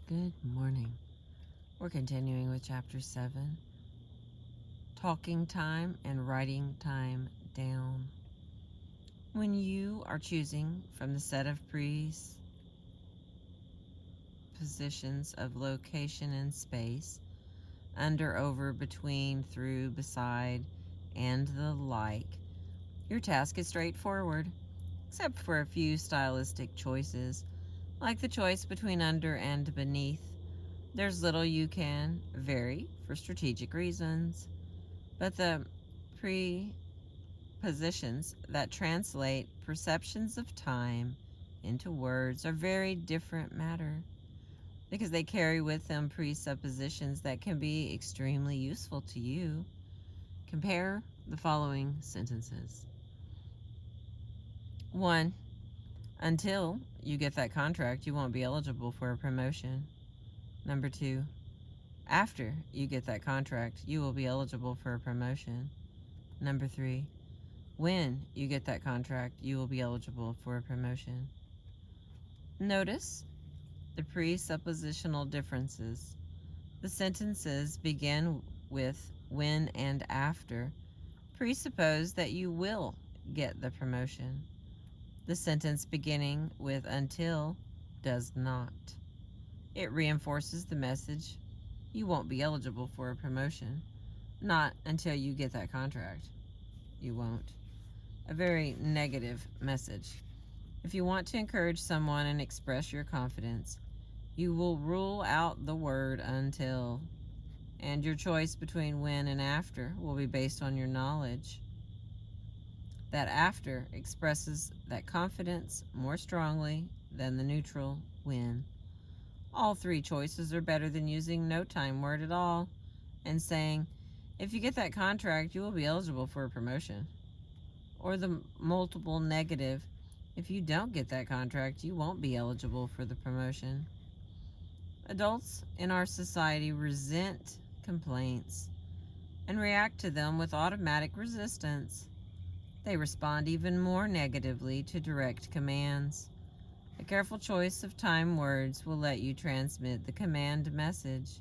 Good morning. We're continuing with Chapter 7, Talking Time and Writing Time Down. When you are choosing from the set of prepositions of location and space, under, over, between, through, beside, and the like, your task is straightforward, except for a few stylistic choices, like the choice between under and beneath. There's little you can vary for strategic reasons, but the prepositions that translate perceptions of time into words are very different matter, because they carry with them presuppositions that can be extremely useful to you. Compare the following sentences. 1. Until you get that contract, you won't be eligible for a promotion. Number 2. After you get that contract, you will be eligible for a promotion. Number 3. When you get that contract, you will be eligible for a promotion. Notice the presuppositional differences. The sentences begin with when and after presuppose that you will get the promotion. The sentence beginning with until does not. It reinforces the message you won't be eligible for a promotion. Not until you get that contract. You won't. A very negative message. If you want to encourage someone and express your confidence, you will rule out the word until, and your choice between when and after will be based on your knowledge. That after expresses that confidence more strongly than the neutral when. All three choices are better than using no time word at all and saying, if you get that contract, you will be eligible for a promotion. Or the multiple negative, if you don't get that contract, you won't be eligible for the promotion. Adults in our society resent complaints and react to them with automatic resistance. They respond even more negatively to direct commands. A careful choice of time words will let you transmit the command message,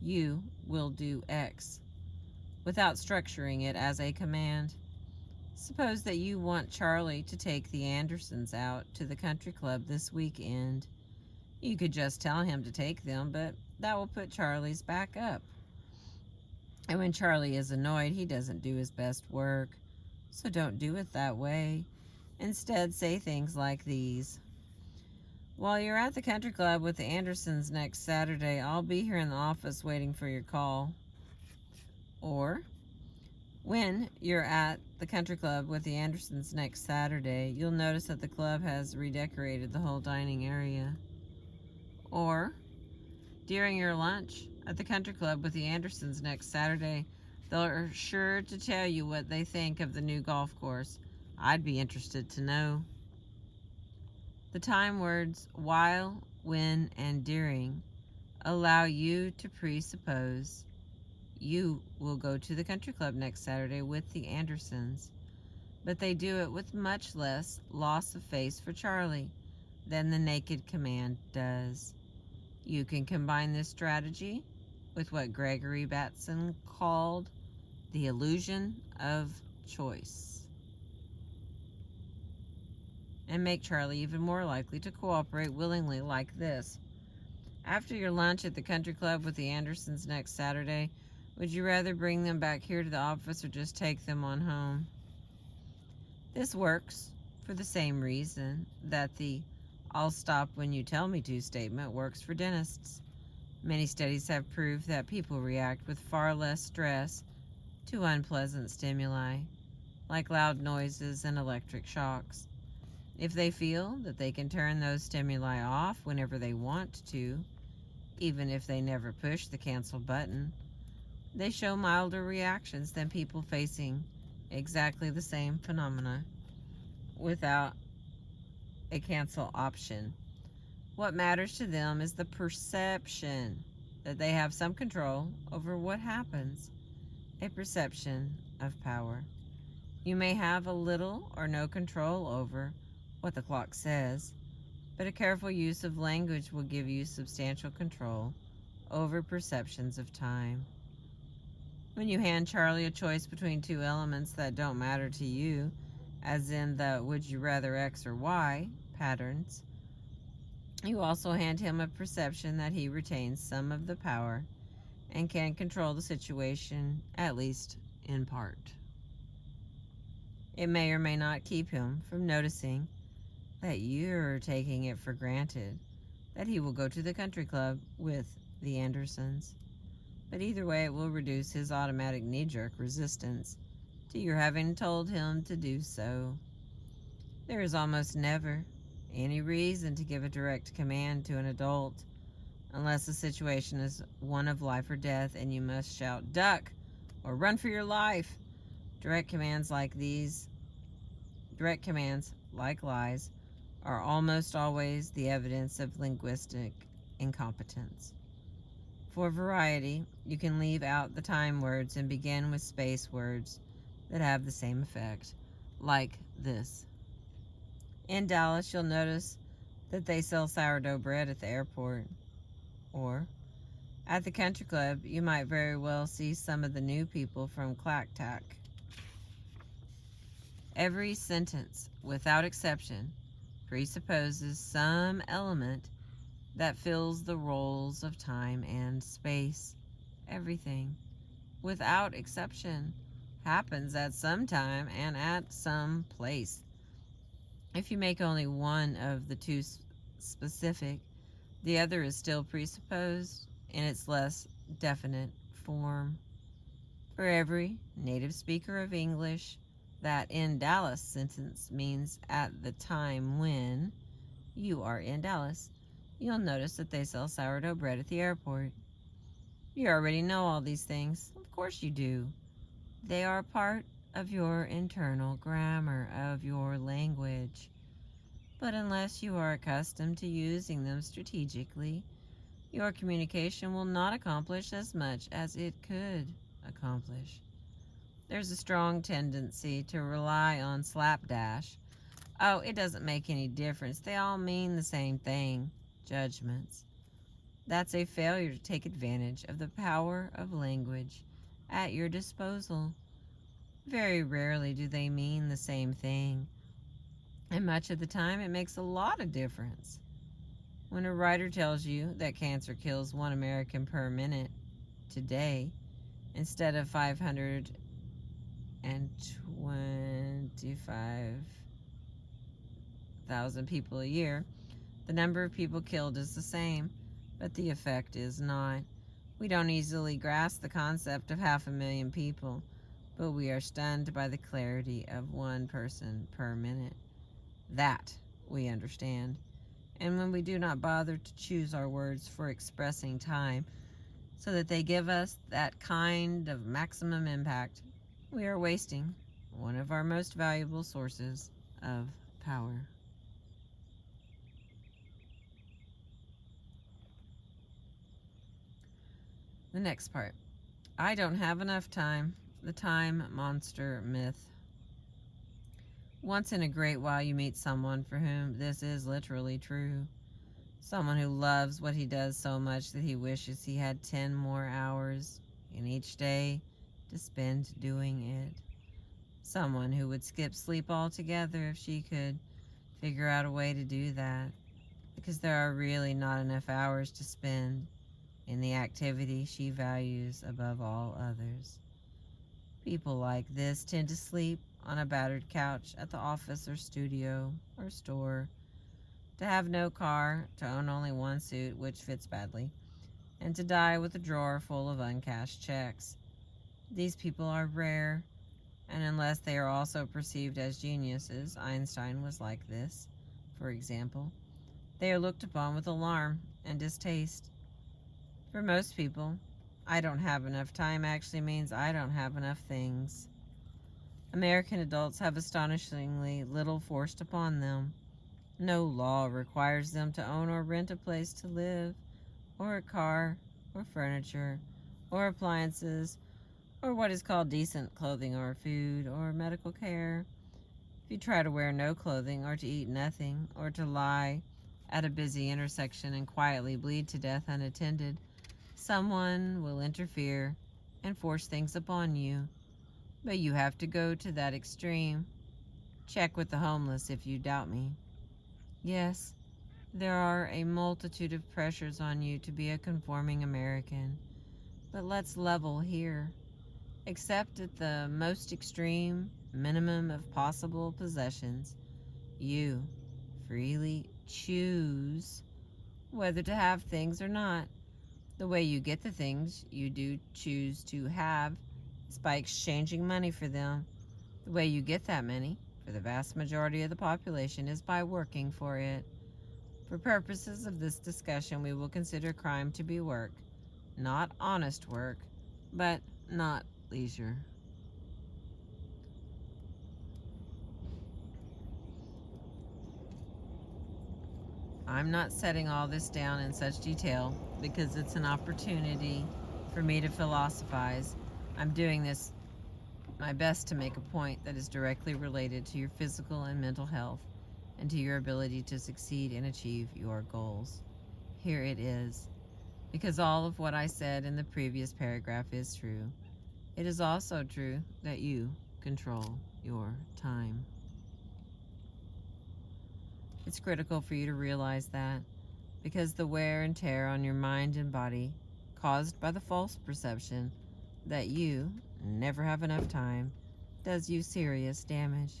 you will do X, without structuring it as a command. Suppose that you want Charlie to take the Andersons out to the country club this weekend. You could just tell him to take them, but that will put Charlie's back up. And when Charlie is annoyed, he doesn't do his best work. So don't do it that way. Instead, say things like these. While you're at the country club with the Andersons next Saturday, I'll be here in the office waiting for your call. Or, when you're at the country club with the Andersons next Saturday, you'll notice that the club has redecorated the whole dining area. Or, during your lunch at the country club with the Andersons next Saturday, they're sure to tell you what they think of the new golf course. I'd be interested to know. The time words while, when, and during allow you to presuppose you will go to the country club next Saturday with the Andersons, but they do it with much less loss of face for Charlie than the naked command does. You can combine this strategy with what Gregory Bateson called the illusion of choice, and make Charlie even more likely to cooperate willingly like this. After your lunch at the country club with the Andersons next Saturday, would you rather bring them back here to the office or just take them on home? This works for the same reason that the I'll stop when you tell me to statement works for dentists. Many studies have proved that people react with far less stress to unpleasant stimuli, like loud noises and electric shocks. If they feel that they can turn those stimuli off whenever they want to, even if they never push the cancel button, they show milder reactions than people facing exactly the same phenomena without a cancel option. What matters to them is the perception that they have some control over what happens, a perception of power. You may have a little or no control over what the clock says, but a careful use of language will give you substantial control over perceptions of time. When you hand Charlie a choice between two elements that don't matter to you, as in the would you rather X or Y patterns, you also hand him a perception that he retains some of the power and can control the situation, at least in part. It may or may not keep him from noticing that you're taking it for granted that he will go to the country club with the Andersons. But either way, it will reduce his automatic knee-jerk resistance to your having told him to do so. There is almost never any reason to give a direct command to an adult unless the situation is one of life or death and you must shout, "Duck!" or "Run for your life!" Direct commands, like lies, are almost always the evidence of linguistic incompetence. For variety, you can leave out the time words and begin with space words that have the same effect, like this. In Dallas, you'll notice that they sell sourdough bread at the airport. Or, at the country club, you might very well see some of the new people from Clacktack. Every sentence, without exception, presupposes some element that fills the roles of time and space. Everything, without exception, happens at some time and at some place. If you make only one of the two specific, the other is still presupposed in its less definite form. For every native speaker of English, that in Dallas sentence means at the time when you are in Dallas, you'll notice that they sell sourdough bread at the airport. You already know all these things. Of course you do. They are part of your internal grammar of your language. But unless you are accustomed to using them strategically, your communication will not accomplish as much as it could accomplish. There's a strong tendency to rely on slapdash. "Oh, it doesn't make any difference. They all mean the same thing." Judgments. That's a failure to take advantage of the power of language at your disposal. Very rarely do they mean the same thing, and much of the time it makes a lot of difference. When a writer tells you that cancer kills 1 American per minute today, instead of 525,000 people a year, the number of people killed is the same, but the effect is not. We don't easily grasp the concept of 500,000 people, but we are stunned by the clarity of 1 person per minute. That we understand. And when we do not bother to choose our words for expressing time so that they give us that kind of maximum impact, we are wasting one of our most valuable sources of power. The next part. I don't have enough time. The time monster myth. Once in a great while you meet someone for whom this is literally true. Someone who loves what he does so much that he wishes he had 10 more hours in each day to spend doing it. Someone who would skip sleep altogether if she could figure out a way to do that, because there are really not enough hours to spend in the activity she values above all others. People like this tend to sleep on a battered couch at the office or studio or store, to have no car, to own only one suit, which fits badly, and to die with a drawer full of uncashed checks. These people are rare, and unless they are also perceived as geniuses, Einstein was like this, for example, they are looked upon with alarm and distaste. For most people, I don't have enough time actually means I don't have enough things. American adults have astonishingly little forced upon them. No law requires them to own or rent a place to live, or a car, or furniture, or appliances, or what is called decent clothing or food, or medical care. If you try to wear no clothing, or to eat nothing, or to lie at a busy intersection and quietly bleed to death unattended, someone will interfere and force things upon you. But you have to go to that extreme. Check with the homeless if you doubt me. Yes, there are a multitude of pressures on you to be a conforming American. But let's level here. Except at the most extreme minimum of possible possessions, you freely choose whether to have things or not. The way you get the things you do choose to have is by exchanging money for them. The way you get that money, for the vast majority of the population, is by working for it. For purposes of this discussion, we will consider crime to be work, not honest work, but not leisure. I'm not setting all this down in such detail because it's an opportunity for me to philosophize. I'm doing this my best to make a point that is directly related to your physical and mental health and to your ability to succeed and achieve your goals. Here it is. Because all of what I said in the previous paragraph is true, it is also true that you control your time. It's critical for you to realize that, because the wear and tear on your mind and body caused by the false perception that you never have enough time does you serious damage.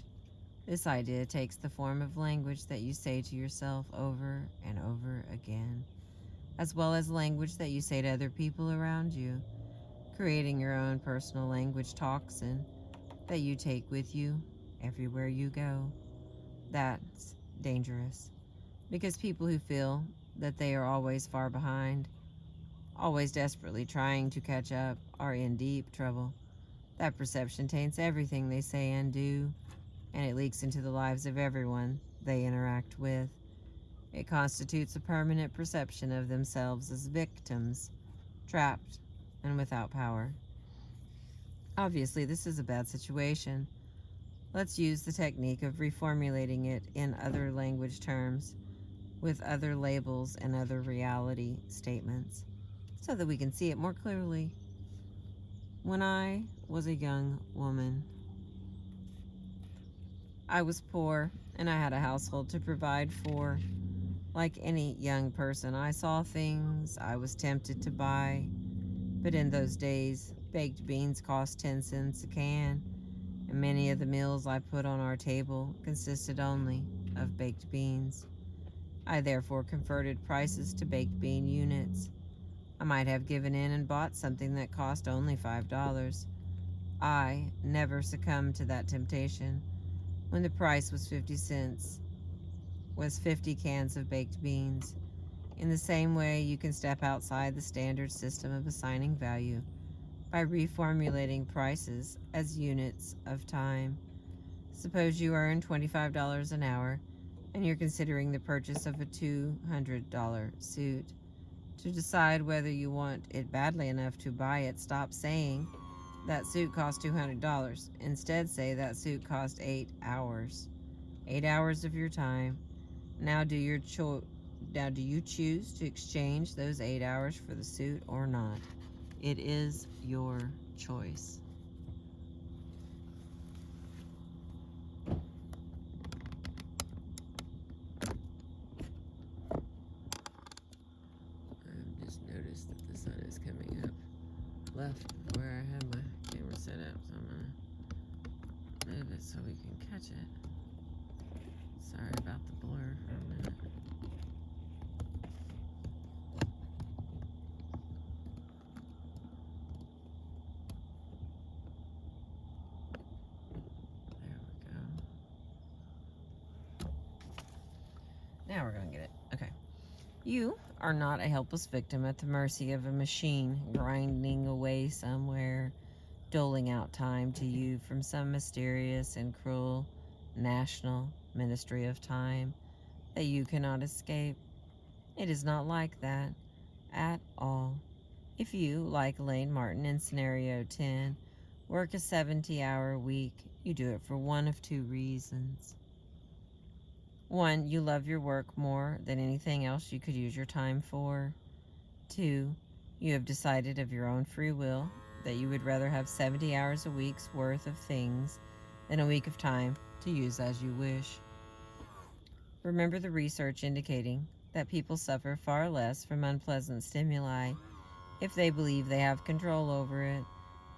This idea takes the form of language that you say to yourself over and over again, as well as language that you say to other people around you, creating your own personal language toxin that you take with you everywhere you go. That's dangerous, because people who feel that they are always far behind, always desperately trying to catch up, are in deep trouble. That perception taints everything they say and do, and it leaks into the lives of everyone they interact with. It constitutes a permanent perception of themselves as victims, trapped and without power. Obviously, this is a bad situation. Let's use the technique of reformulating it in other language terms, with other labels and other reality statements, so that we can see it more clearly. When I was a young woman, I was poor and I had a household to provide for. Like any young person, I saw things I was tempted to buy, but in those days, baked beans cost 10 cents a can, and many of the meals I put on our table consisted only of baked beans. I therefore converted prices to baked bean units. I might have given in and bought something that cost only $5. I never succumbed to that temptation. When the price was 50 cents, was 50 cans of baked beans. In the same way, you can step outside the standard system of assigning value by reformulating prices as units of time. Suppose you earn $25 an hour and you're considering the purchase of a $200 suit. To decide whether you want it badly enough to buy it, stop saying that suit cost $200. Instead, say that suit cost 8 hours. 8 hours of your time. Now do you choose to exchange those 8 hours for the suit or not? It is your choice. I've just noticed that the sun is coming up left where I had my camera set up, so I'm gonna move it so we can catch it. Sorry about the blur for a minute. There we go. Now we're gonna get it. Okay. You are not a helpless victim at the mercy of a machine grinding away somewhere, doling out time to you from some mysterious and cruel national ministry of time that you cannot escape. It is not like that at all. If you, like Elaine Martin in scenario 10, work a 70-hour week, you do it for one of two reasons. 1. You love your work more than anything else you could use your time for. 2. You have decided of your own free will that you would rather have 70 hours a week's worth of things than a week of time to use as you wish. Remember the research indicating that people suffer far less from unpleasant stimuli if they believe they have control over it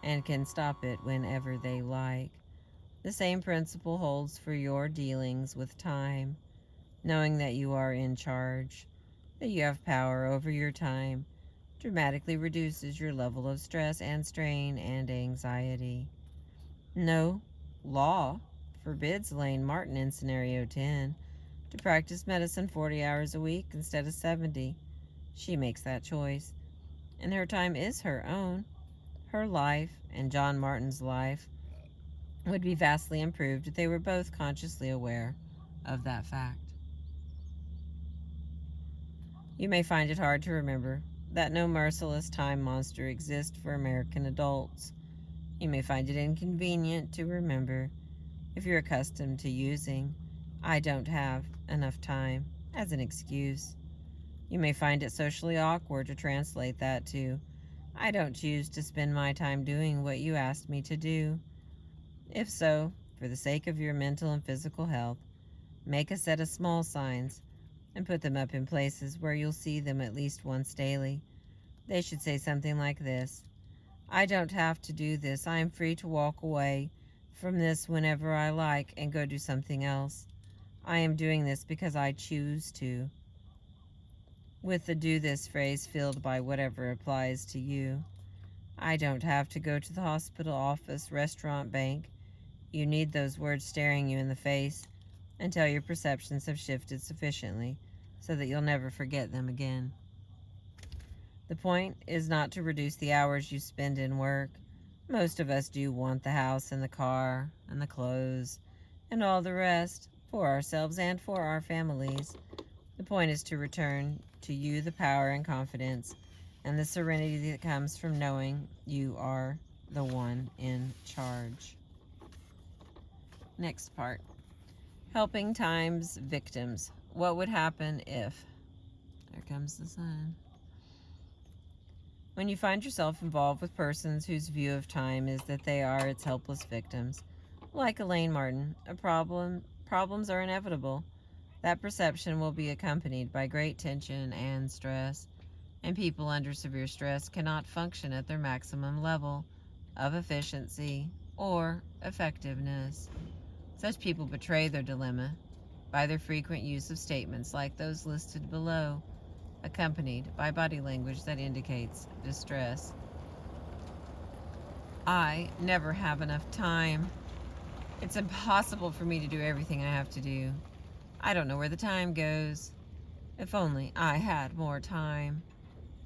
and can stop it whenever they like. The same principle holds for your dealings with time. Knowing that you are in charge, that you have power over your time, dramatically reduces your level of stress and strain and anxiety. No law forbids Elaine Martin in Scenario 10 to practice medicine 40 hours a week instead of 70. She makes that choice, and her time is her own. Her life and John Martin's life would be vastly improved if they were both consciously aware of that fact. You may find it hard to remember that no merciless time monster exists for American adults. You may find it inconvenient to remember if you're accustomed to using "I don't have enough time" as an excuse. You may find it socially awkward to translate that to "I don't choose to spend my time doing what you asked me to do." If so, for the sake of your mental and physical health, make a set of small signs and put them up in places where you'll see them at least once daily. They should say something like this: "I don't have to do this. I am free to walk away from this whenever I like and go do something else. I am doing this because I choose to," with the "do this" phrase filled by whatever applies to you. I don't have to go to the hospital, office, restaurant, bank. You need those words staring you in the face until your perceptions have shifted sufficiently so that you'll never forget them again. The point is not to reduce the hours you spend in work. Most of us do want the house and the car and the clothes and all the rest for ourselves and for our families. The point is to return to you the power and confidence and the serenity that comes from knowing you are the one in charge. Next part. Helping time's victims. What would happen if? There comes the sun. When you find yourself involved with persons whose view of time is that they are its helpless victims, like Elaine Martin, problems are inevitable. That perception will be accompanied by great tension and stress, and people under severe stress cannot function at their maximum level of efficiency or effectiveness. Such people betray their dilemma by their frequent use of statements like those listed below, accompanied by body language that indicates distress. I never have enough time. It's impossible for me to do everything I have to do. I don't know where the time goes. If only I had more time.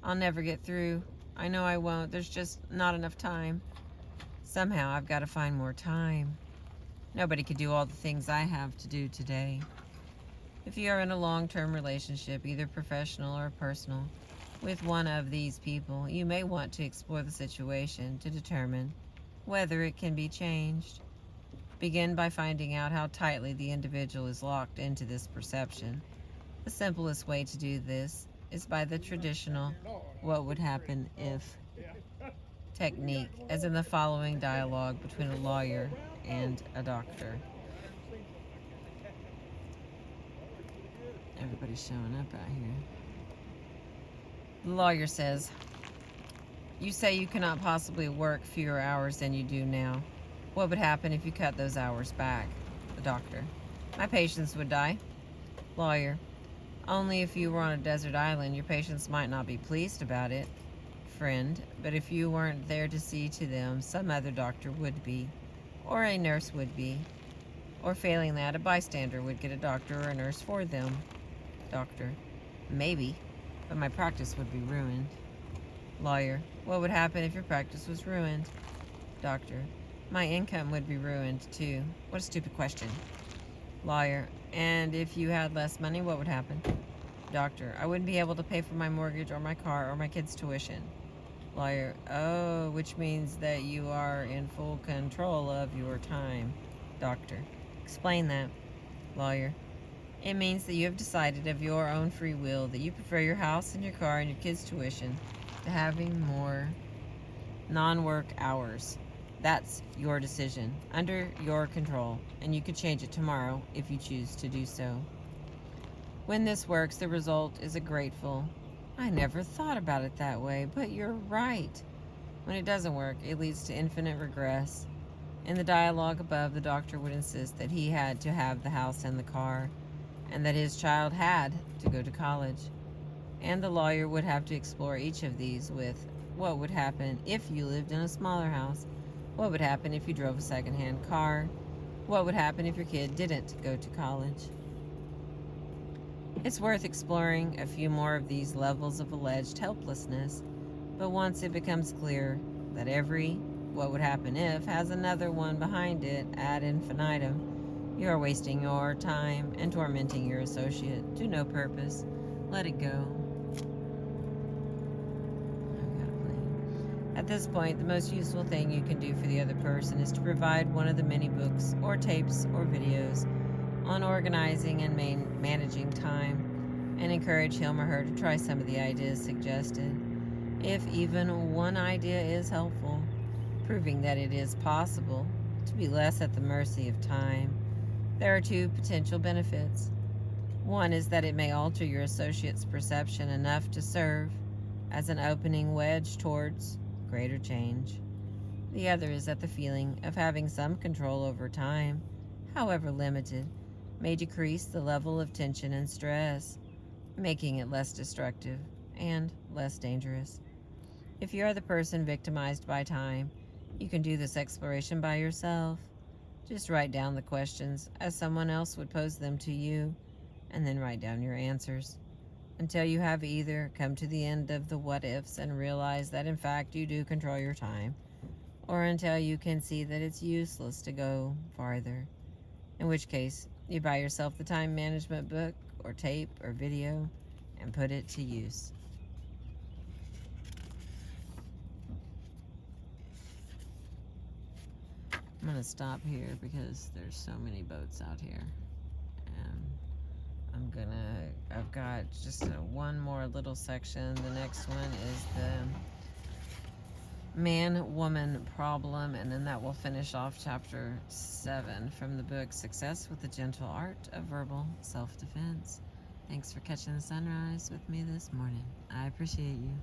I'll never get through. I know I won't. There's just not enough time. Somehow I've got to find more time. Nobody could do all the things I have to do today. If you are in a long-term relationship, either professional or personal, with one of these people, you may want to explore the situation to determine whether it can be changed. Begin by finding out how tightly the individual is locked into this perception. The simplest way to do this is by the traditional "what would happen if" technique, as in the following dialogue between a lawyer and a doctor. Everybody's showing up out here. The lawyer says, "You say you cannot possibly work fewer hours than you do now. What would happen if you cut those hours back?" The doctor: "My patients would die." Lawyer: "Only if you were on a desert island. Your patients might not be pleased about it." Friend: "But if you weren't there to see to them, some other doctor would be, or a nurse would be, or failing that, a bystander would get a doctor or a nurse for them." Doctor: "Maybe, but my practice would be ruined." Lawyer: "What would happen if your practice was ruined?" Doctor: "My income would be ruined too." What a stupid question. Lawyer: "And if you had less money, what would happen?" Doctor: "I wouldn't be able to pay for my mortgage or my car or my kids' tuition." Lawyer: "Oh, which means that you are in full control of your time." Doctor: "Explain that." Lawyer: It means that you have decided of your own free will that you prefer your house and your car and your kids' tuition to having more non-work hours. That's your decision, under your control, and you could change it tomorrow if you choose to do so. When this works, the result is a grateful, I never thought about it that way, but you're right. When it doesn't work, it leads to infinite regress. In the dialogue above, the doctor would insist that he had to have the house and the car, and that his child had to go to college. And the lawyer would have to explore each of these with what would happen if you lived in a smaller house, what would happen if you drove a secondhand car, what would happen if your kid didn't go to college. It's worth exploring a few more of these levels of alleged helplessness, but once it becomes clear that every what would happen if has another one behind it ad infinitum, you are wasting your time and tormenting your associate to no purpose. Let it go. At this point, the most useful thing you can do for the other person is to provide one of the many books or tapes or videos on organizing and managing time, and encourage him or her to try some of the ideas suggested. If even one idea is helpful, proving that it is possible to be less at the mercy of time, there are two potential benefits. One is that it may alter your associate's perception enough to serve as an opening wedge towards greater change. The other is that the feeling of having some control over time, however limited, may decrease the level of tension and stress, making it less destructive and less dangerous. If you are the person victimized by time, you can do this exploration by yourself. Just write down the questions as someone else would pose them to you, and then write down your answers until you have either come to the end of the what-ifs and realize that in fact you do control your time, or until you can see that it's useless to go farther, in which case you buy yourself the time management book or tape or video and put it to use. I'm going to stop here because there's so many boats out here. And I've got just one more little section. The next one is the man-woman problem, and then that will finish off chapter 7 from the book Success with the Gentle Art of Verbal Self-Defense. Thanks for catching the sunrise with me this morning. I appreciate you.